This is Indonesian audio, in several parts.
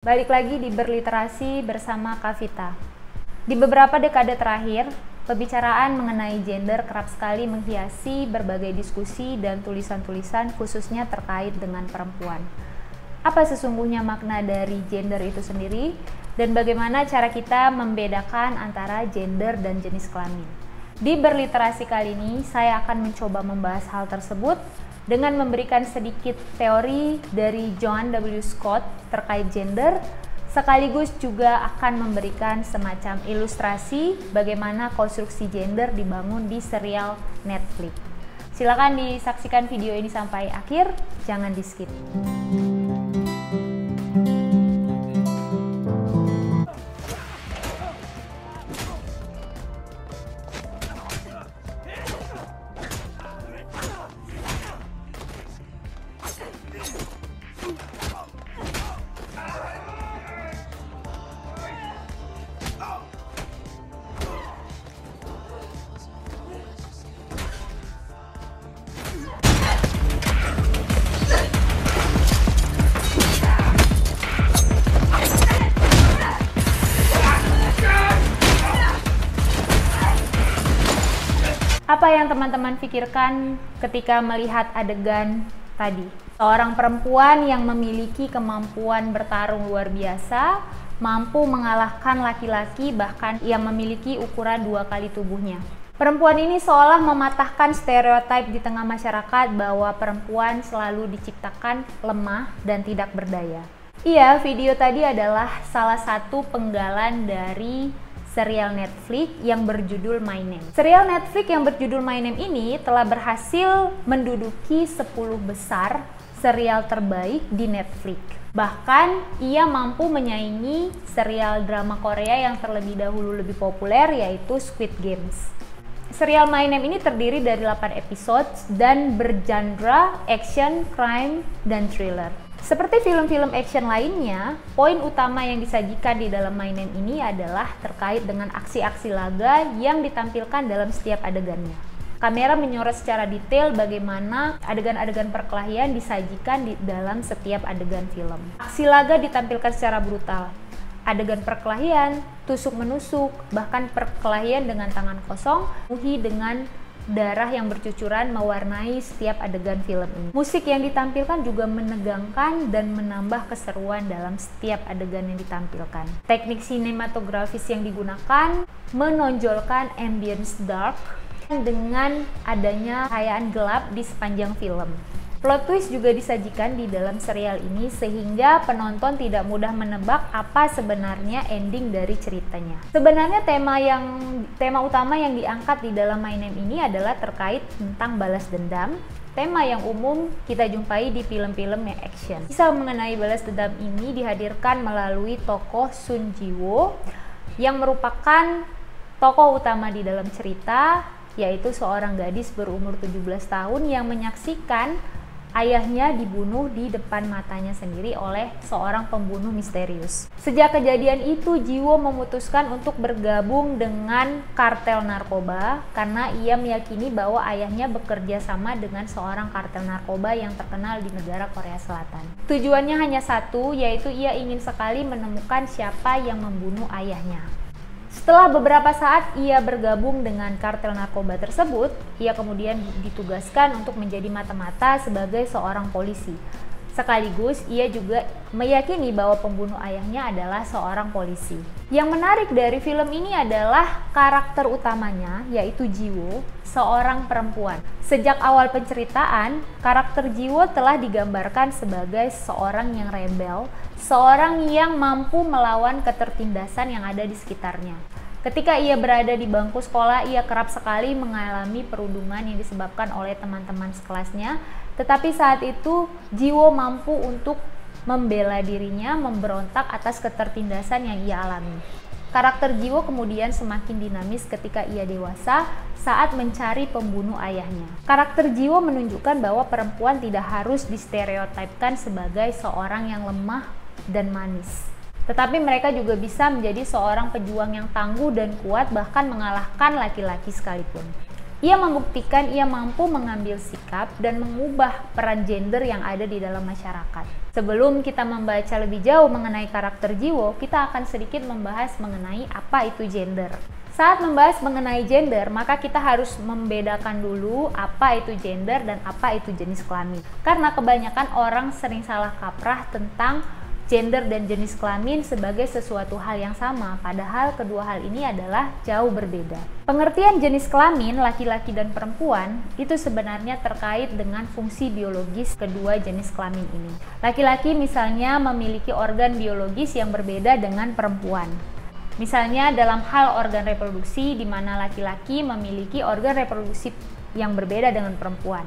Balik lagi di Berliterasi bersama Kavita. Di beberapa dekade terakhir, pembicaraan mengenai gender kerap sekali menghiasi berbagai diskusi dan tulisan-tulisan khususnya terkait dengan perempuan. Apa sesungguhnya makna dari gender itu sendiri, dan bagaimana cara kita membedakan antara gender dan jenis kelamin? Di Berliterasi kali ini, saya akan mencoba membahas hal tersebut dengan memberikan sedikit teori dari Joanne W. Scott terkait gender, sekaligus juga akan memberikan semacam ilustrasi bagaimana konstruksi gender dibangun di serial Netflix. Silakan disaksikan video ini sampai akhir, jangan di-skip. Apa yang teman-teman pikirkan ketika melihat adegan tadi? Seorang perempuan yang memiliki kemampuan bertarung luar biasa, mampu mengalahkan laki-laki bahkan yang memiliki ukuran 2 kali tubuhnya. Perempuan ini seolah mematahkan stereotip di tengah masyarakat bahwa perempuan selalu diciptakan lemah dan tidak berdaya. Iya, video tadi adalah salah satu penggalan dari serial Netflix yang berjudul My Name. Serial Netflix yang berjudul My Name ini telah berhasil menduduki 10 besar serial terbaik di Netflix. Bahkan ia mampu menyaingi serial drama Korea yang terlebih dahulu lebih populer, yaitu Squid Games. Serial My Name ini terdiri dari 8 episode dan bergenre action, crime, dan thriller. Seperti film-film action lainnya, poin utama yang disajikan di dalam My Name ini adalah terkait dengan aksi-aksi laga yang ditampilkan dalam setiap adegannya. Kamera menyorot secara detail bagaimana adegan-adegan perkelahian disajikan di dalam setiap adegan film. Aksi laga ditampilkan secara brutal. Adegan perkelahian, tusuk-menusuk, bahkan perkelahian dengan tangan kosong, penuhi dengan darah yang bercucuran mewarnai setiap adegan film ini. Musik yang ditampilkan juga menegangkan dan menambah keseruan dalam setiap adegan yang ditampilkan. Teknik sinematografis yang digunakan menonjolkan ambience dark dengan adanya cahayaan gelap di sepanjang film. Plot twist juga disajikan di dalam serial ini sehingga penonton tidak mudah menebak apa sebenarnya ending dari ceritanya. Sebenarnya tema utama yang diangkat di dalam My Name ini adalah terkait tentang balas dendam, tema yang umum kita jumpai di film-film yang action. Kisah mengenai balas dendam ini dihadirkan melalui tokoh Sun Ji-woo yang merupakan tokoh utama di dalam cerita, yaitu seorang gadis berumur 17 tahun yang menyaksikan ayahnya dibunuh di depan matanya sendiri oleh seorang pembunuh misterius. Sejak kejadian itu, Ji-woo memutuskan untuk bergabung dengan kartel narkoba karena ia meyakini bahwa ayahnya bekerja sama dengan seorang kartel narkoba yang terkenal di negara Korea Selatan. Tujuannya hanya satu, yaitu ia ingin sekali menemukan siapa yang membunuh ayahnya. Setelah beberapa saat ia bergabung dengan kartel narkoba tersebut, ia kemudian ditugaskan untuk menjadi mata-mata sebagai seorang polisi. Sekaligus ia juga meyakini bahwa pembunuh ayahnya adalah seorang polisi. Yang menarik dari film ini adalah karakter utamanya, yaitu Ji-woo, seorang perempuan. Sejak awal penceritaan, karakter Ji-woo telah digambarkan sebagai seorang yang rebel, seorang yang mampu melawan ketertindasan yang ada di sekitarnya. Ketika ia berada di bangku sekolah, ia kerap sekali mengalami perundungan yang disebabkan oleh teman-teman sekelasnya. Tetapi saat itu, Ji-woo mampu untuk membela dirinya, memberontak atas ketertindasan yang ia alami. Karakter Ji-woo kemudian semakin dinamis ketika ia dewasa saat mencari pembunuh ayahnya. Karakter Ji-woo menunjukkan bahwa perempuan tidak harus distereotipkan sebagai seorang yang lemah dan manis. Tetapi mereka juga bisa menjadi seorang pejuang yang tangguh dan kuat, bahkan mengalahkan laki-laki sekalipun. Ia membuktikan ia mampu mengambil sikap dan mengubah peran gender yang ada di dalam masyarakat. Sebelum kita membaca lebih jauh mengenai karakter Jiwo, kita akan sedikit membahas mengenai apa itu gender. Saat membahas mengenai gender, maka kita harus membedakan dulu apa itu gender dan apa itu jenis kelamin. Karena kebanyakan orang sering salah kaprah tentang gender dan jenis kelamin sebagai sesuatu hal yang sama, padahal kedua hal ini adalah jauh berbeda. Pengertian jenis kelamin laki-laki dan perempuan itu sebenarnya terkait dengan fungsi biologis kedua jenis kelamin ini. Laki-laki misalnya memiliki organ biologis yang berbeda dengan perempuan. Misalnya dalam hal organ reproduksi, di mana laki-laki memiliki organ reproduksi yang berbeda dengan perempuan.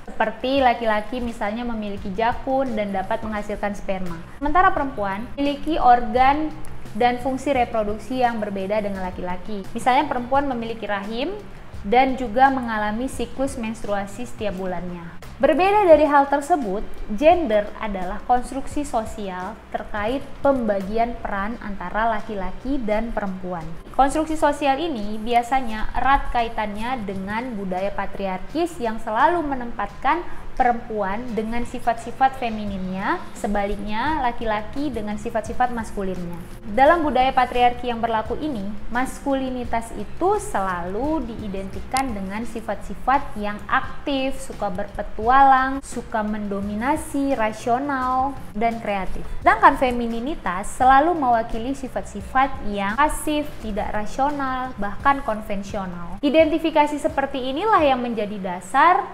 Seperti laki-laki misalnya memiliki jakun dan dapat menghasilkan sperma. Sementara perempuan memiliki organ dan fungsi reproduksi yang berbeda dengan laki-laki. Misalnya perempuan memiliki rahim dan juga mengalami siklus menstruasi setiap bulannya. Berbeda dari hal tersebut, gender adalah konstruksi sosial terkait pembagian peran antara laki-laki dan perempuan. Konstruksi sosial ini biasanya erat kaitannya dengan budaya patriarkis yang selalu menempatkan perempuan dengan sifat-sifat femininnya, sebaliknya laki-laki dengan sifat-sifat maskulinnya. Dalam budaya patriarki yang berlaku ini, maskulinitas itu selalu diidentikan dengan sifat-sifat yang aktif, suka berpetualang, suka mendominasi, rasional, dan kreatif. Sedangkan femininitas selalu mewakili sifat-sifat yang pasif, tidak rasional, bahkan konvensional. Identifikasi seperti inilah yang menjadi dasar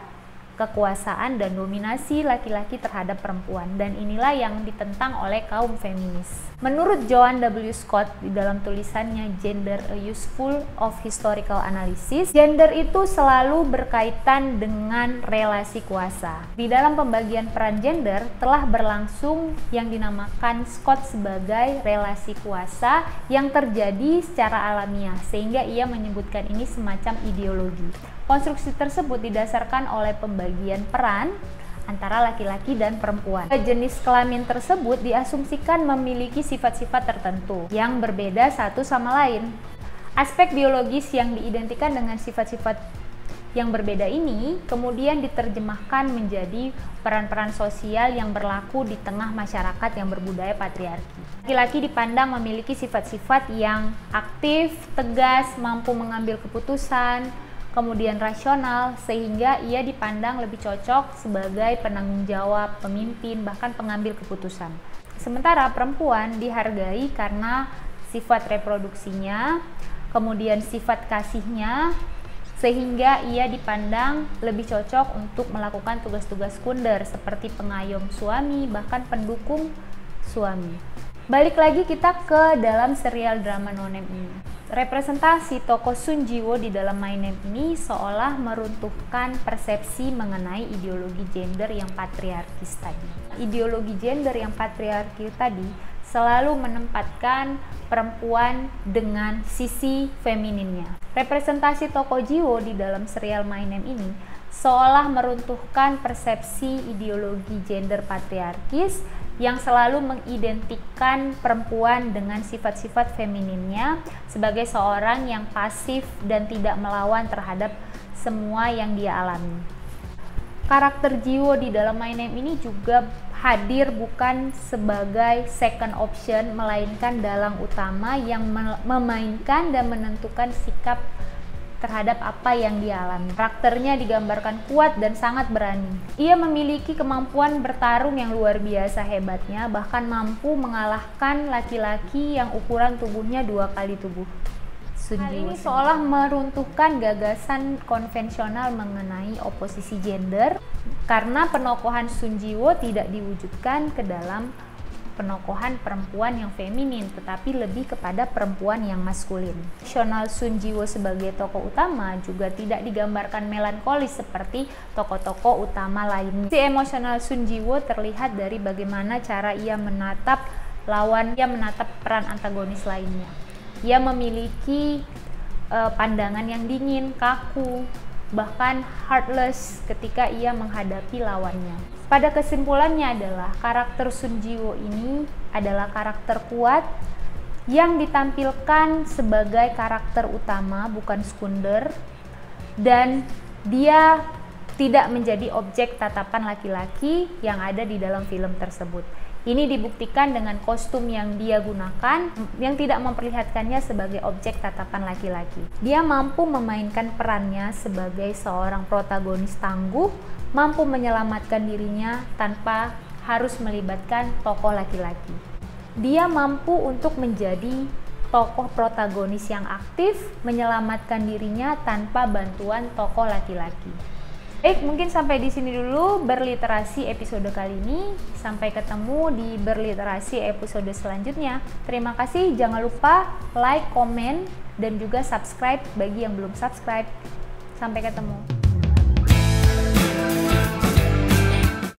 kekuasaan dan dominasi laki-laki terhadap perempuan, dan inilah yang ditentang oleh kaum feminis. Menurut Joan W. Scott di dalam tulisannya Gender: A Useful of Historical Analysis, gender itu selalu berkaitan dengan relasi kuasa. Di dalam pembagian peran gender telah berlangsung yang dinamakan Scott sebagai relasi kuasa yang terjadi secara alamiah, sehingga ia menyebutkan ini semacam ideologi. Konstruksi tersebut didasarkan oleh pembagian peran antara laki-laki dan perempuan. Jenis kelamin tersebut diasumsikan memiliki sifat-sifat tertentu yang berbeda satu sama lain. Aspek biologis yang diidentikan dengan sifat-sifat yang berbeda ini kemudian diterjemahkan menjadi peran-peran sosial yang berlaku di tengah masyarakat yang berbudaya patriarki. Laki-laki dipandang memiliki sifat-sifat yang aktif, tegas, mampu mengambil keputusan, kemudian rasional, sehingga ia dipandang lebih cocok sebagai penanggung jawab, pemimpin, bahkan pengambil keputusan. Sementara perempuan dihargai karena sifat reproduksinya, kemudian sifat kasihnya, sehingga ia dipandang lebih cocok untuk melakukan tugas-tugas sekunder seperti pengayom suami, bahkan pendukung suami. Balik lagi kita ke dalam serial drama No Name ini. Representasi tokoh Sun Jiwo di dalam My Name ini seolah meruntuhkan persepsi mengenai ideologi gender yang patriarkis tadi. Ideologi gender yang patriarkis tadi selalu menempatkan perempuan dengan sisi femininnya. Representasi tokoh Jiwo di dalam serial My Name ini seolah meruntuhkan persepsi ideologi gender patriarkis yang selalu mengidentikan perempuan dengan sifat-sifat femininnya sebagai seorang yang pasif dan tidak melawan terhadap semua yang dia alami. Karakter Jiwo di dalam My Name ini juga hadir bukan sebagai second option, melainkan dalang utama yang memainkan dan menentukan sikap terhadap apa yang dia alami. Karakternya digambarkan kuat dan sangat berani. Ia memiliki kemampuan bertarung yang luar biasa hebatnya, bahkan mampu mengalahkan laki-laki yang ukuran tubuhnya 2 kali tubuh Sun Jiwo. Hal ini seolah meruntuhkan gagasan konvensional mengenai oposisi gender, karena penokohan Sun Jiwo tidak diwujudkan ke dalam penokohan perempuan yang feminin, tetapi lebih kepada perempuan yang maskulin. Emosional Sun Jiwo sebagai tokoh utama juga tidak digambarkan melankolis seperti tokoh-tokoh utama lainnya. Si emosional Sun Jiwo terlihat dari bagaimana cara ia menatap lawan, ia menatap peran antagonis lainnya. Ia memiliki pandangan yang dingin, kaku, bahkan heartless ketika ia menghadapi lawannya. Pada kesimpulannya adalah karakter Sun Jiwo ini adalah karakter kuat yang ditampilkan sebagai karakter utama, bukan sekunder, dan dia tidak menjadi objek tatapan laki-laki yang ada di dalam film tersebut. Ini dibuktikan dengan kostum yang dia gunakan yang tidak memperlihatkannya sebagai objek tatapan laki-laki. Dia mampu memainkan perannya sebagai seorang protagonis tangguh, mampu menyelamatkan dirinya tanpa harus melibatkan tokoh laki-laki. Dia mampu untuk menjadi tokoh protagonis yang aktif, menyelamatkan dirinya tanpa bantuan tokoh laki-laki. Baik, mungkin sampai di sini dulu berliterasi episode kali ini. Sampai ketemu di berliterasi episode selanjutnya. Terima kasih, jangan lupa like, komen, dan juga subscribe bagi yang belum subscribe. Sampai ketemu.